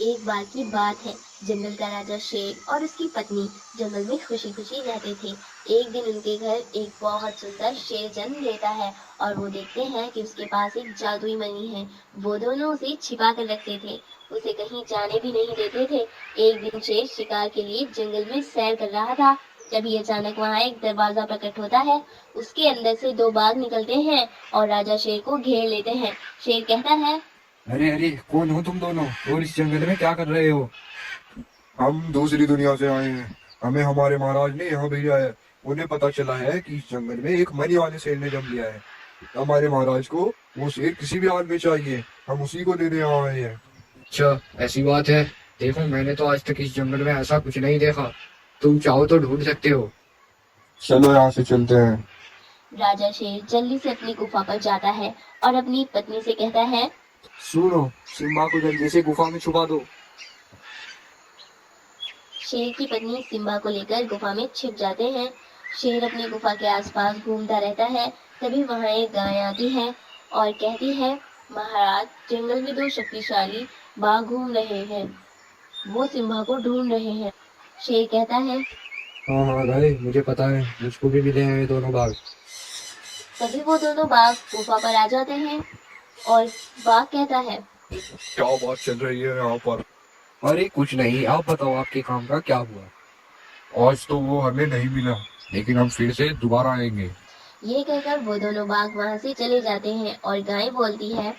एक बार की बात है। जंगल का राजा शेर और उसकी पत्नी जंगल में खुशी खुशी रहते थे। एक दिन उनके घर एक बहुत सुंदर शेर जन्म लेता है और वो देखते हैं कि उसके पास एक जादुई मणि है। वो दोनों उसे छिपा कर रखते थे, उसे कहीं जाने भी नहीं देते थे। एक दिन शेर शिकार के लिए जंगल में सैर कर रहा था। तभी अचानक वहाँ एक दरवाजा प्रकट होता है। उसके अंदर से दो बाघ निकलते हैं और राजा शेर को घेर लेते हैं। शेर कहता है, अरे अरे, कौन हो तुम दोनों और इस जंगल में क्या कर रहे हो? हम दूसरी दुनिया से आए हैं। हमें हमारे महाराज ने यहाँ भेजा है। उन्हें पता चला है कि इस जंगल में एक मनी वाले शेर ने जन्म लिया है। हमारे महाराज को वो शेर किसी भी हाल में चाहिए। हम उसी को लेने यहाँ आए हैं। अच्छा, ऐसी बात है। देखो, मैंने तो आज तक इस जंगल में ऐसा कुछ नहीं देखा। तुम चाहो तो ढूंढ सकते हो। चलो यहाँ से चलते हैं। राजा शेर जल्दी से अपनी गुफा पर जाता है और अपनी पत्नी से कहता है, सुनो, सिम्बा को जल्दी से गुफा में छुपा दो। शेर की पत्नी सिम्बा को लेकर गुफा में छिप जाते हैं। शेर अपनी गुफा के आसपास घूमता रहता है। तभी वहां एक गाय आती है और कहती है, महाराज, जंगल में दो शक्तिशाली बाघ घूम रहे हैं। वो सिम्बा को ढूंढ रहे हैं। शेर कहता है, हाँ हाँ भाई, मुझे पता है, मुझको भी मिले हैं ये दोनों बाघ। तभी वो दोनों बाघ गुफा पर आ जाते हैं और बाघ कहता है, क्या बात चल रही है यहाँ पर? अरे कुछ नहीं, आप बताओ आपके काम का क्या हुआ? आज तो वो हमें नहीं मिला, लेकिन हम फिर से दोबारा आएंगे। ये कहकर वो दोनों बाघ वहां से चले जाते हैं और गाय बोलती है,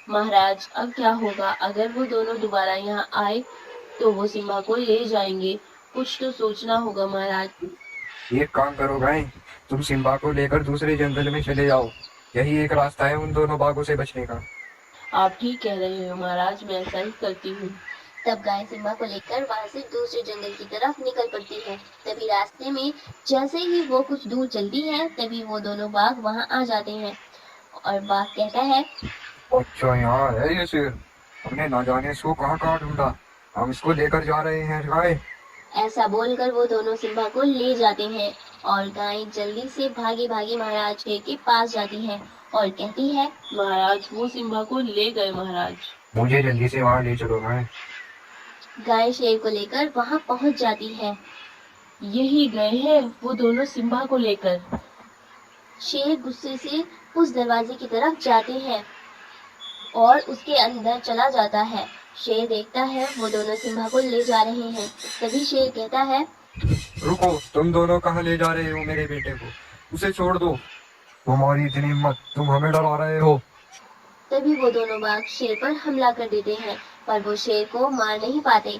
महाराज, अब क्या होगा अगर वो दोनों दोबारा यहाँ आए तो वो सिम्बा को ले जाएंगे। कुछ तो सोचना होगा महाराज। एक काम करो भाई, तुम सिम्बा को लेकर दूसरे जंगल में चले जाओ। यही एक रास्ता है उन दोनों बाघों से बचने का। आप ठीक कह रहे हो महाराज, मैं ऐसा ही करती हूँ। तब गाय सिम्बा को लेकर वहां से दूसरे जंगल की तरफ निकल पड़ती है। तभी रास्ते में जैसे ही वो कुछ दूर चलती है, तभी वो दोनों बाघ वहां आ जाते हैं और बाघ कहता है, अच्छा, यहाँ है ये शेर। हमने ना जाने इसको कहाँ कहाँ ढूंढा। हम इसको लेकर जा रहे हैं गाय। ऐसा बोलकर वो दोनों सिम्बा को ले जाते हैं और गाय जल्दी से भागी भागी महाराज शेर के पास जाती है और कहती है, महाराज, वो सिम्बा को ले गए महाराज। मुझे जल्दी से वहाँ ले चलो गाय। गाय शेर को लेकर वहां पहुंच जाती है। यही गए हैं वो दोनों सिम्बा को लेकर। शेर गुस्से से उस दरवाजे की तरफ जाते हैं और उसके अंदर चला जाता है। शेर देखता है वो दोनों सिम्बा को ले जा रहे हैं। तभी शेर कहता है, रुको, तुम दोनों कहाँ ले जा रहे हो मेरे बेटे को? उसे छोड़ दो। तुम्हारी इतनी हिम्मत, तुम हमें डरा रहे हो। तभी वो दोनों बाघ शेर पर हमला कर देते हैं, पर वो शेर को मार नहीं पाते।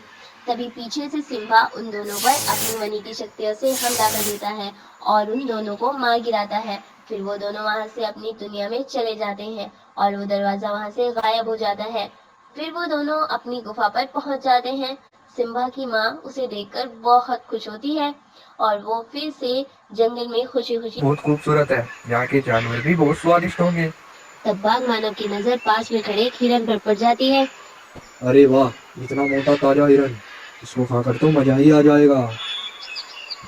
तभी पीछे से सिम्बा उन दोनों पर अपनी मणि की शक्तियों से हमला कर देता है और उन दोनों को मार गिराता है। फिर वो दोनों वहां से अपनी दुनिया में चले जाते हैं और वो दरवाजा वहां से गायब हो जाता है। फिर वो दोनों अपनी गुफा पर पहुंच जाते हैं। सिम्बा की माँ उसे देखकर बहुत खुश होती है और वो फिर से जंगल में खुशी खुशी। बहुत खूबसूरत है, यहाँ के जानवर भी बहुत स्वादिष्ट होंगे। तब बाघ मानव की नजर पास में खड़े एक हिरन पर पड़ जाती है। अरे वाह, इतना मोटा ताजा हिरन, इसको खाकर तो मजा ही आ जाएगा।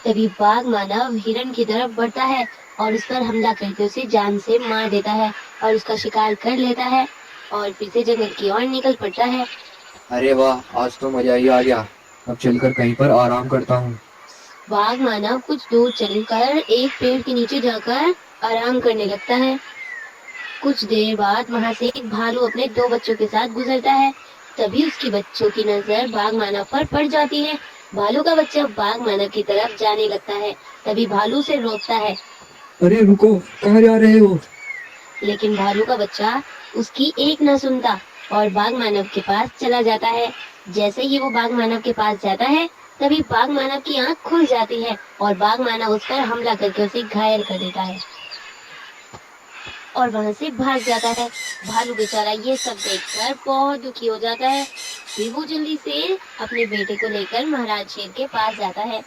तभी बाघ मानव हिरन की तरफ बढ़ता है और उस पर हमला करके उसे जान से मार देता है और उसका शिकार कर लेता है और फिर से जंगल की ओर निकल पड़ता है। अरे वाह, आज तो मजा ही आ गया। अब चलकर कहीं पर आराम करता हूँ। बाघ मानव कुछ दूर चलकर एक पेड़ के नीचे जाकर आराम करने लगता है। कुछ देर बाद वहां से एक भालू अपने दो बच्चों के साथ गुजरता है। तभी उसकी बच्चों की नजर बाघ मानव पर पड़ जाती है। भालू का बच्चा बाघ मानव की तरफ जाने लगता है। तभी भालू से रोकता है, अरे रुको, कहाँ जा रहे हो? लेकिन भालू का बच्चा उसकी एक न सुनता और बाघ मानव के पास चला जाता है। जैसे ही वो बाघ मानव के पास जाता है, तभी बाघ मानव की आंख खुल जाती है और बाघ मानव उस पर हमला करके उसे घायल कर देता है और वहां से भाग जाता है। भालू बेचारा ये सब देखकर बहुत दुखी हो जाता है। फिर वो जल्दी से अपने बेटे को लेकर महाराज शेर के पास जाता है।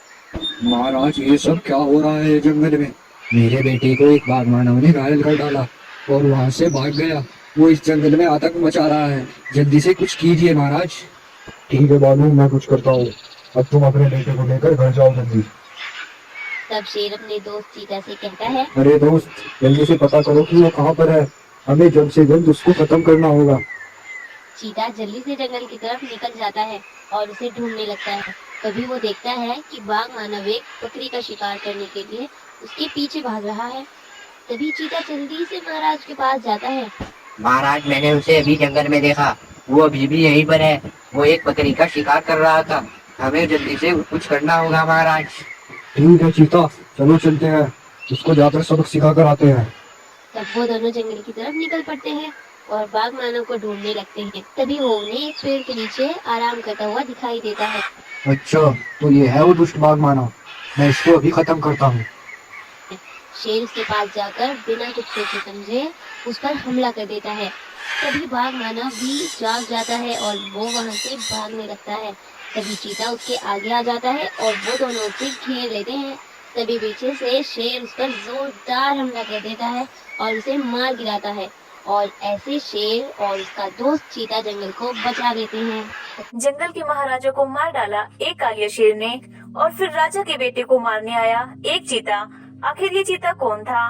महाराज, ये सब क्या हो रहा है जंगल में? मेरे बेटे को एक बाघ मानव ने घायल कर डाला और वहां से भाग गया। वो इस जंगल में आतंक मचा रहा है। जल्दी से कुछ कीजिए महाराज। ठीक है बालू, मैं कुछ करता हूँ। अब तुम अपने बेटे को लेकर घर जाओ जल्दी। तब शेर अपने दोस्त चीता से कहता है, अरे दोस्त, जल्दी से पता करो कि वो कहाँ पर है। हमें जल्द से जल्द उसको खत्म करना होगा। चीता जल्दी से जंगल की तरफ निकल जाता है और उसे ढूंढने लगता है। तभी वो देखता है कि बाघ मानव एक बकरी का शिकार करने के लिए उसके पीछे भाग रहा है। तभी चीता जल्दी से महाराज के पास जाता है। महाराज, मैंने उसे अभी जंगल में देखा। वो अभी भी यहीं पर है। वो एक बकरी का शिकार कर रहा था। हमें जल्दी से कुछ करना होगा महाराज। ठीक है चीता, चलो चलते हैं, उसको जाकर सबक सिखा कर आते हैं। तब वो दोनों जंगल की तरफ निकल पड़ते हैं और बाघ मानव को ढूंढने लगते हैं। तभी वो उन्हें एक पेड़ के नीचे आराम करता हुआ दिखाई देता है। अच्छा, तो ये है वो दुष्ट बाघ मानव, मैं इसको अभी खत्म करता हूँ। शेर उसके पास जाकर बिना कुछ सोचे समझे उस पर हमला कर देता है। तभी बाघ मानव भी जाग जाता है और वो वहां से भागने लगता है। तभी चीता उसके आगे आ जाता है और वो दोनों उसे घेर लेते हैं। तभी पीछे से शेर उस पर जोरदार हमला कर देता है और उसे मार गिराता है और ऐसे शेर और उसका दोस्त चीता जंगल को बचा लेते हैं। जंगल के महाराजा को मार डाला एक कालिया शेर ने, और फिर राजा के बेटे को मारने आया एक चीता। आखिर ये चीता कौन था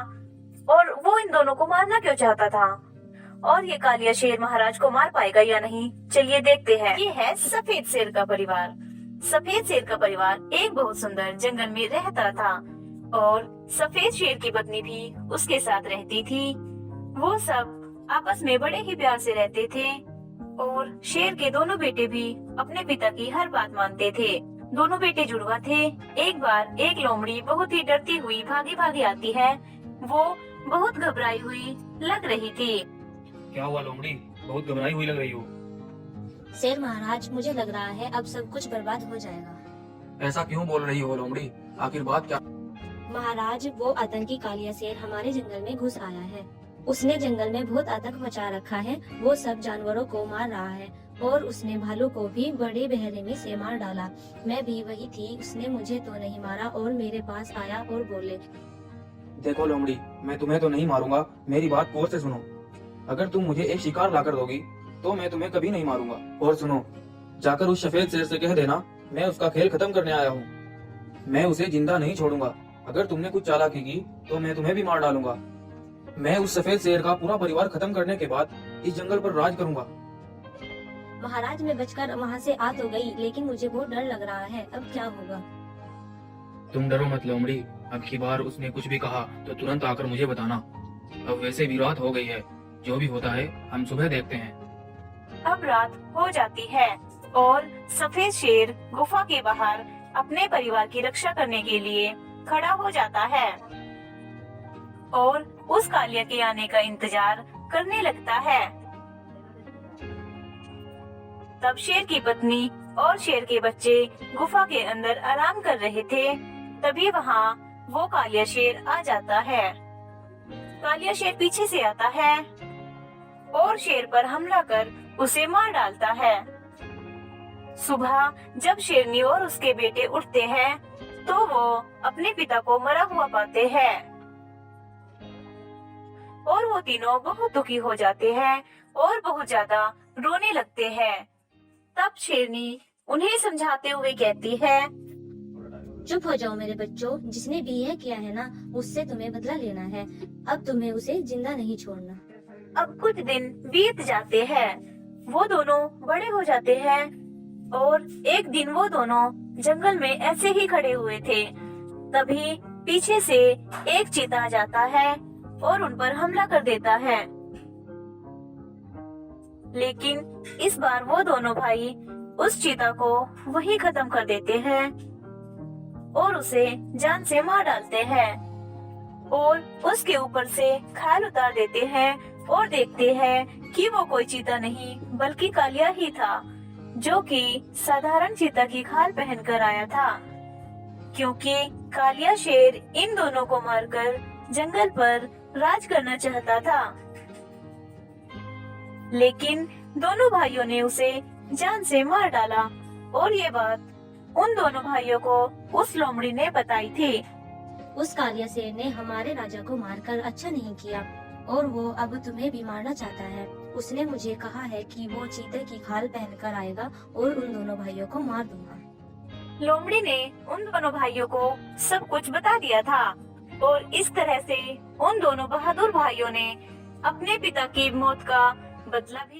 और वो इन दोनों को मारना क्यों चाहता था, और ये कालिया शेर महाराज को मार पाएगा या नहीं, चलिए देखते हैं। ये है सफेद शेर का परिवार। सफेद शेर का परिवार एक बहुत सुंदर जंगल में रहता था और सफेद शेर की पत्नी भी उसके साथ रहती थी। वो सब आपस में बड़े ही प्यार से रहते थे और शेर के दोनों बेटे भी अपने पिता की हर बात मानते थे। दोनों बेटे जुड़वा थे। एक बार एक लोमड़ी बहुत ही डरती हुई भागी भागी आती है। वो बहुत घबराई हुई लग रही थी। क्या हुआ लोमड़ी, बहुत घबराई हुई लग रही हो? शेर महाराज, मुझे लग रहा है अब सब कुछ बर्बाद हो जाएगा। ऐसा क्यों बोल रही हो लोमड़ी, आखिर बात क्या? महाराज, वो आतंकी कालिया शेर हमारे जंगल में घुस आया है। उसने जंगल में बहुत आतंक मचा रखा है। वो सब जानवरों को मार रहा है और उसने भालू को भी बड़े बहरे से मार डाला। मैं भी वही थी। उसने मुझे तो नहीं मारा और मेरे पास आया और बोले, देखो लोमड़ी, मैं तुम्हें तो नहीं मारूंगा, मेरी बात गौर से सुनो। अगर तुम मुझे एक शिकार लाकर दोगी तो मैं तुम्हें कभी नहीं मारूंगा। और सुनो, जाकर उस सफेद शेर से कह देना मैं उसका खेल खत्म करने आया हूँ। मैं उसे जिंदा नहीं छोड़ूंगा। अगर तुमने कुछ चालाकी की तो मैं तुम्हें भी मार डालूंगा। मैं उस सफेद शेर का पूरा परिवार खत्म करने के बाद इस जंगल पर राज करूंगा। महाराज, मैं बचकर वहाँ से आ तो गई, लेकिन मुझे बहुत डर लग रहा है। अब क्या होगा? तुम डरो मत लोमड़ी, अब की बार उसने कुछ भी कहा तो तुरंत आकर मुझे बताना। अब वैसे भी रात हो गई है, जो भी होता है हम सुबह देखते हैं। अब रात हो जाती है और सफेद शेर गुफा के बाहर अपने परिवार की रक्षा करने के लिए खड़ा हो जाता है और उस कालिया के आने का इंतजार करने लगता है। तब शेर की पत्नी और शेर के बच्चे गुफा के अंदर आराम कर रहे थे। तभी वहाँ वो कालिया शेर आ जाता है। कालिया शेर पीछे से आता है और शेर पर हमला कर उसे मार डालता है। सुबह जब शेरनी और उसके बेटे उठते हैं तो वो अपने पिता को मरा हुआ पाते हैं और वो तीनों बहुत दुखी हो जाते हैं और बहुत ज्यादा रोने लगते हैं। तब शेरनी उन्हें समझाते हुए कहती है, चुप हो जाओ मेरे बच्चों। जिसने भी यह किया है ना, उससे तुम्हें बदला लेना है। अब तुम्हें उसे जिंदा नहीं छोड़ना। अब कुछ दिन बीत जाते हैं। वो दोनों बड़े हो जाते हैं और एक दिन वो दोनों जंगल में ऐसे ही खड़े हुए थे। तभी पीछे से एक चीता आ जाता है और उन पर हमला कर देता है। लेकिन इस बार वो दोनों भाई उस चीता को वही खत्म कर देते हैं और उसे जान से मार डालते हैं और उसके ऊपर से खाल उतार देते हैं और देखते हैं कि वो कोई चीता नहीं बल्कि कालिया ही था, जो कि साधारण चीता की खाल पहनकर आया था, क्योंकि कालिया शेर इन दोनों को मारकर जंगल पर राज करना चाहता था। लेकिन दोनों भाइयों ने उसे जान से मार डाला और ये बात उन दोनों भाइयों को उस लोमड़ी ने बताई थी। उस कालिया शेर ने हमारे राजा को मारकर अच्छा नहीं किया और वो अब तुम्हें भी मारना चाहता है। उसने मुझे कहा है कि वो चीते की खाल पहनकर आएगा और उन दोनों भाइयों को मार दूंगा। लोमड़ी ने उन दोनों भाइयों को सब कुछ बता दिया था और इस तरह से उन दोनों बहादुर भाइयों ने अपने पिता की मौत का बदला भी